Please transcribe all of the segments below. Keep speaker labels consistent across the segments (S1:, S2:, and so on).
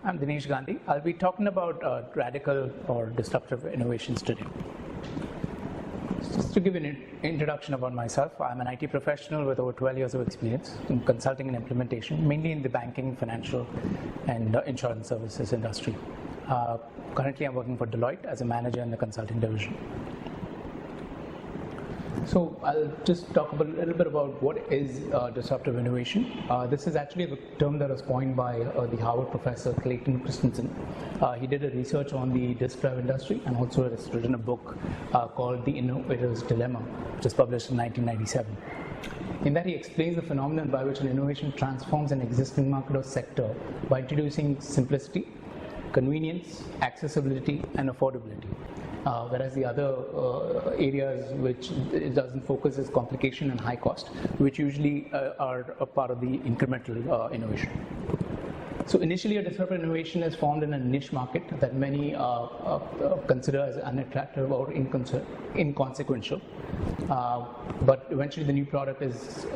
S1: I'm Dinesh Gandhi. I'll be talking about radical or disruptive innovations today. Just to give an introduction about myself, I'm an IT professional with over 12 years of experience in consulting and implementation, mainly in the banking, financial, and insurance services industry. Currently, I'm working for Deloitte as a manager in the consulting division. So I'll just talk a little bit about what is disruptive innovation. This is actually a term that was coined by the Harvard professor Clayton Christensen. He did a research on the disk drive industry and also has written a book called The Innovator's Dilemma, which was published in 1997. In that, he explains the phenomenon by which an innovation transforms an existing market or sector by introducing simplicity, convenience, accessibility, and affordability. Whereas the other areas which it doesn't focus is complication and high cost, which usually are a part of the incremental innovation. So initially, a disruptive innovation is formed in a niche market that many consider as unattractive or inconsequential. But eventually, the new product is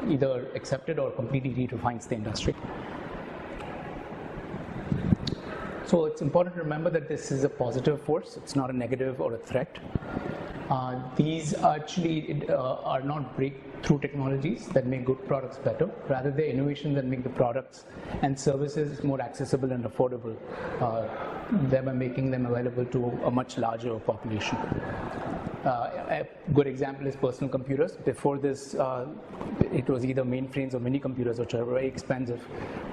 S1: either accepted or completely redefines the industry. So it's important to remember that this is a positive force, it's not a negative or a threat. These actually are not breakthrough technologies that make good products better, rather they're innovations that make the products and services more accessible and affordable, thereby making them available to a much larger population. A good example is personal computers. Before this, it was either mainframes or mini computers, which are very expensive.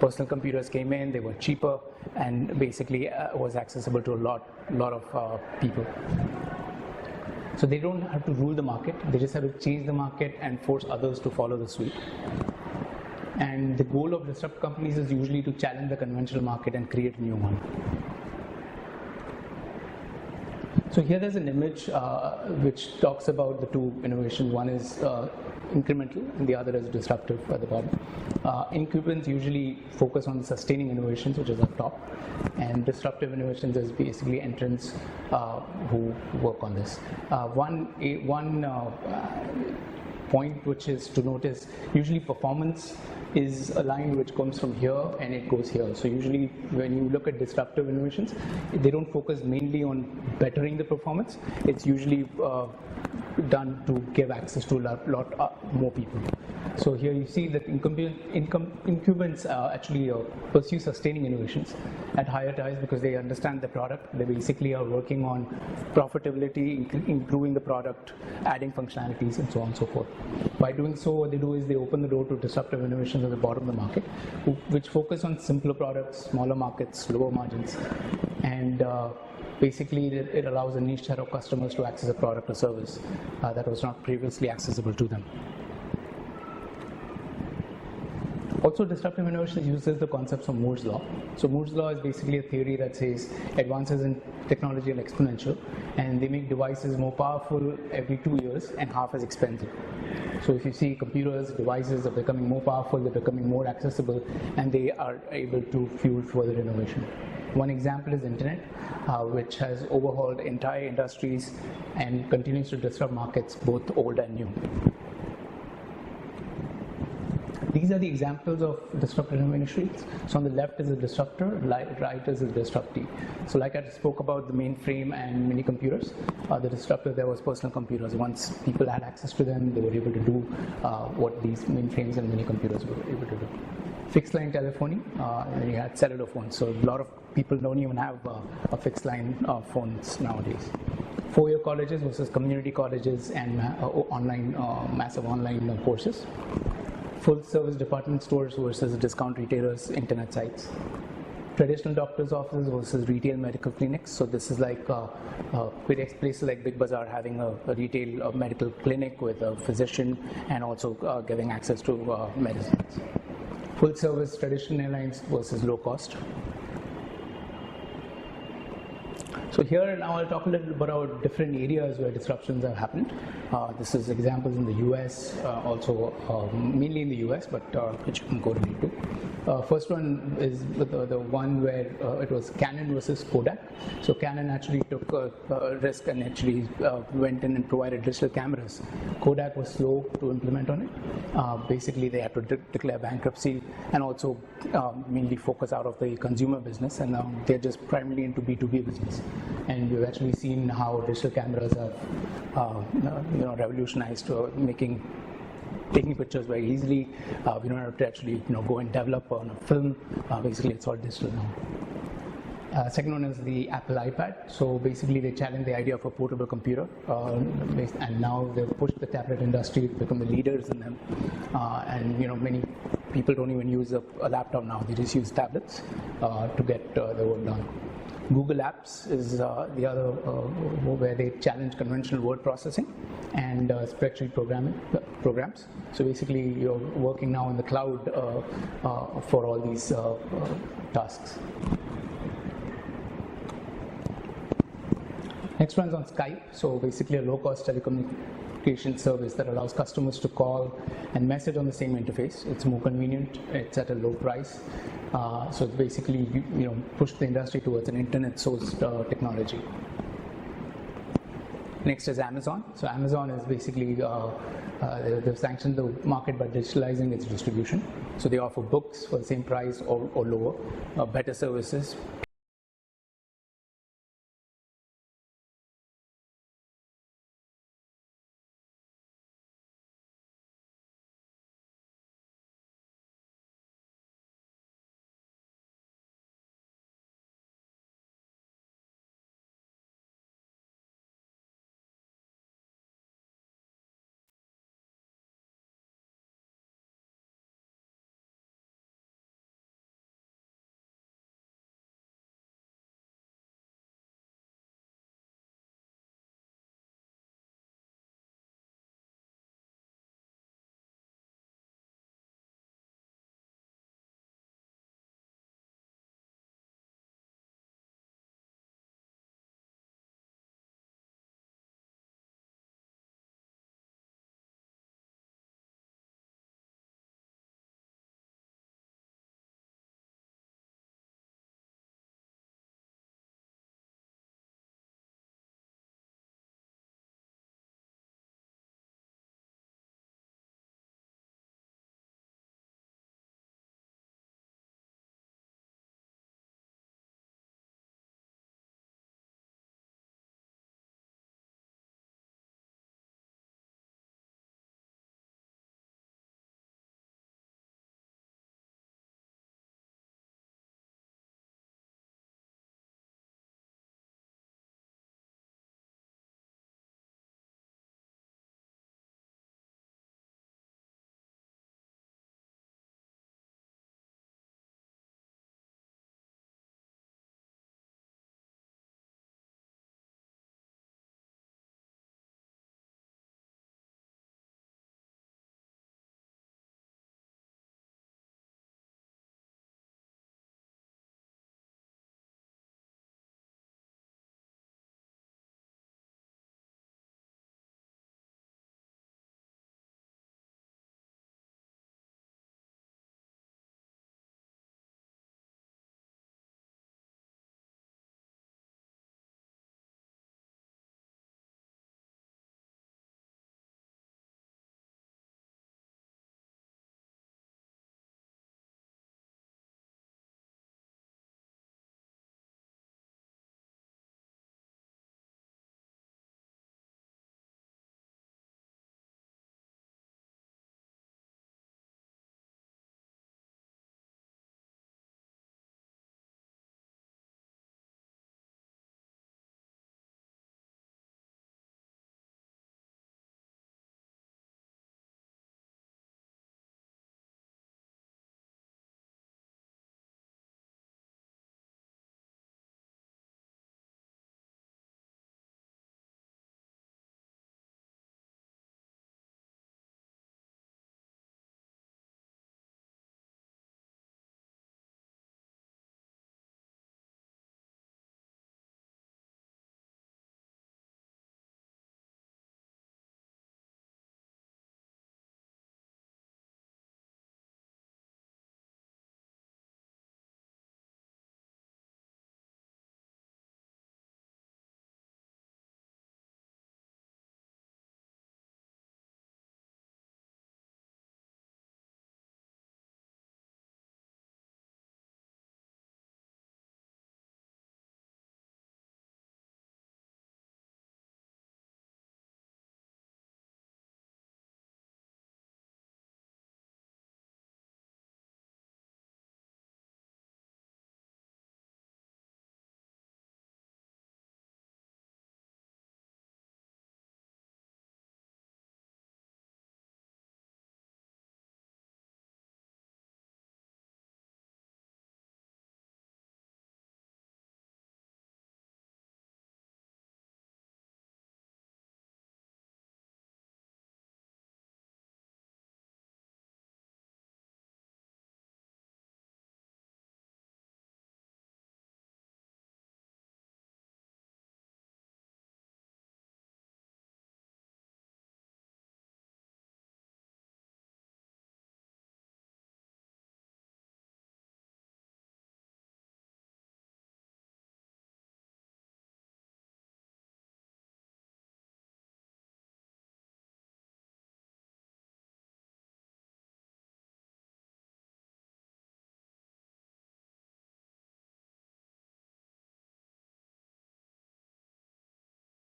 S1: Personal computers came in, they were cheaper, and basically was accessible to a lot of people. So they don't have to rule the market, they just have to change the market and force others to follow the suit. And the goal of disruptive companies is usually to challenge the conventional market and create a new one. So here there's an image which talks about the two innovations. One is incremental and the other is disruptive at the bottom. Incubants usually focus on sustaining innovations, which is up top, and disruptive innovations is basically entrants who work on this. One point which is to notice, usually performance is a line which comes from here and it goes here. So usually when you look at disruptive innovations, they don't focus mainly on bettering the performance. It's usually done to give access to a lot more people. So here you see that incumbents actually pursue sustaining innovations at higher ties because they understand the product. They basically are working on profitability, improving the product, adding functionalities, and so on and so forth. By doing so, what they do is they open the door to disruptive innovations at the bottom of the market, which focus on simpler products, smaller markets, lower margins, and basically it allows a niche set of customers to access a product or service that was not previously accessible to them. Also, disruptive innovation uses the concepts of Moore's law. So Moore's law is basically a theory that says advances in technology are exponential, and they make devices more powerful every 2 years and half as expensive. So if you see computers, devices are becoming more powerful, they're becoming more accessible, and they are able to fuel further innovation. One example is internet, which has overhauled entire industries and continues to disrupt markets, both old and new. These are the examples of disruptive innovations. So on the left is a disruptor, right is a disruptee. So like I spoke about the mainframe and mini computers, the disruptor there was personal computers. Once people had access to them, they were able to do what these mainframes and mini computers were able to do. Fixed line telephony, and you had cellular phones. So a lot of people don't even have a fixed line phones nowadays. 4-year colleges versus community colleges and massive online courses. Full service department stores versus discount retailers, internet sites. Traditional doctor's offices versus retail medical clinics. So this is like places like Big Bazaar having a retail medical clinic with a physician and also giving access to medicines. Full service traditional airlines versus low cost. So here now I'll talk a little bit about different areas where disruptions have happened. This is examples in the US, also mainly in the US, but which you can correlate to. First one is the one where it was Canon versus Kodak. So Canon actually took a risk and actually went in and provided digital cameras. Kodak was slow to implement on it. Basically, they had to declare bankruptcy and also mainly focus out of the consumer business, and now they're just primarily into B2B business. And we've actually seen how digital cameras have revolutionized taking pictures very easily. We don't have to actually go and develop on a film. Basically, it's all digital now. Second one is the Apple iPad. So basically, they challenged the idea of a portable computer, and now they've pushed the tablet industry to become the leaders in them. And many people don't even use a laptop now; they just use tablets to get the work done. Google Apps is the other where they challenge conventional word processing and spreadsheet programs. So basically, you're working now in the cloud for all these tasks. Next one's on Skype. So basically, a low-cost telecommunication service that allows customers to call and message on the same interface. It's more convenient. It's at a low price. So it's basically, pushed the industry towards an internet-sourced technology. Next is Amazon. So Amazon is basically, they've sanctioned the market by digitalizing its distribution. So they offer books for the same price or lower, better services,